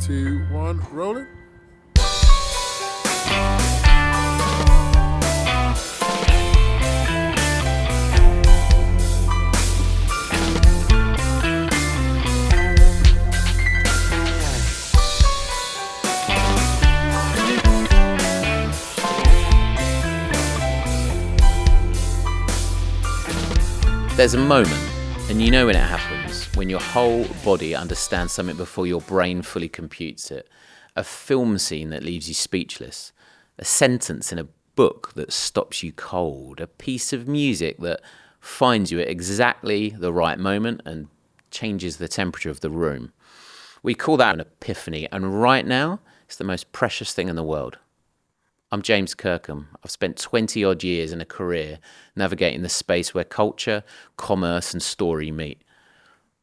2, 1, rolling. There's a moment, and you know when it happens, when your whole body understands something before your brain fully computes it. A film scene that leaves you speechless. A sentence in a book that stops you cold. A piece of music that finds you at exactly the right moment and changes the temperature of the room. We call that an epiphany, and right now, it's the most precious thing in the world. I'm James Kirkham. I've spent 20 odd years in a career navigating the space where culture, commerce and story meet.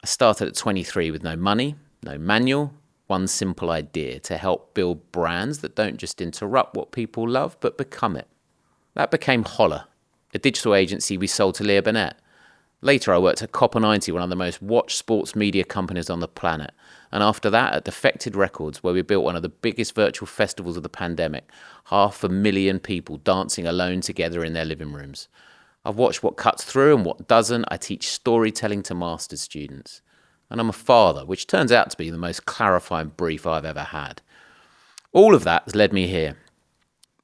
I started at 23 with no money, no manual, one simple idea to help build brands that don't just interrupt what people love, but become it. That became Holler, a digital agency we sold to Leah Burnett. Later I worked at Copper 90, one of the most watched sports media companies on the planet. And after that at Defected Records, where we built one of the biggest virtual festivals of the pandemic. 500,000 people dancing alone together in their living rooms. I've watched what cuts through and what doesn't. I teach storytelling to master's students. And I'm a father, which turns out to be the most clarifying brief I've ever had. All of that has led me here.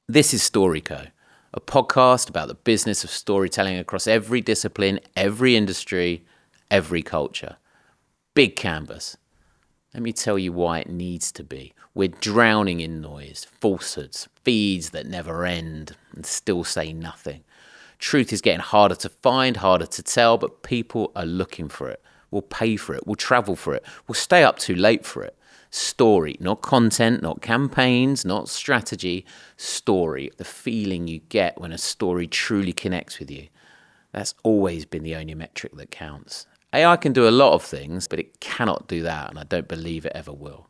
This is StoryCo, a podcast about the business of storytelling across every discipline, every industry, every culture. Big canvas. Let me tell you why it needs to be. We're drowning in noise, falsehoods, feeds that never end and still say nothing. Truth is getting harder to find, harder to tell, but people are looking for it. We'll pay for it, we'll travel for it, we'll stay up too late for it. Story, not content, not campaigns, not strategy. Story, the feeling you get when a story truly connects with you. That's always been the only metric that counts. AI can do a lot of things, but it cannot do that, and I don't believe it ever will.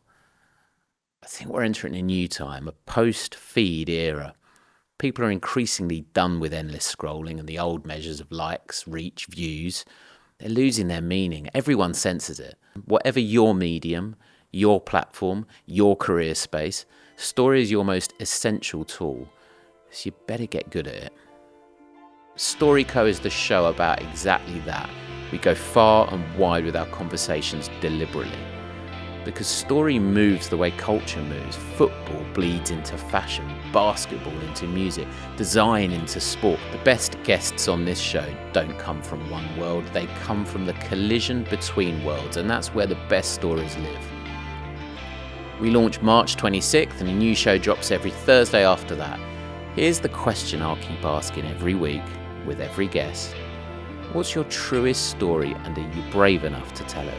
I think we're entering a new time, a post-feed era. People are increasingly done with endless scrolling and the old measures of likes, reach, views. They're losing their meaning. Everyone senses it. Whatever your medium, your platform, your career space, story is your most essential tool, so you better get good at it. StoryCo is the show about exactly that. We go far and wide with our conversations deliberately. Because story moves the way culture moves. Football bleeds into fashion, basketball into music, design into sport. The best guests on this show don't come from one world, they come from the collision between worlds, and that's where the best stories live. We launch March 26th and a new show drops every Thursday after that. Here's the question I'll keep asking every week with every guest. What's your truest story, and are you brave enough to tell it?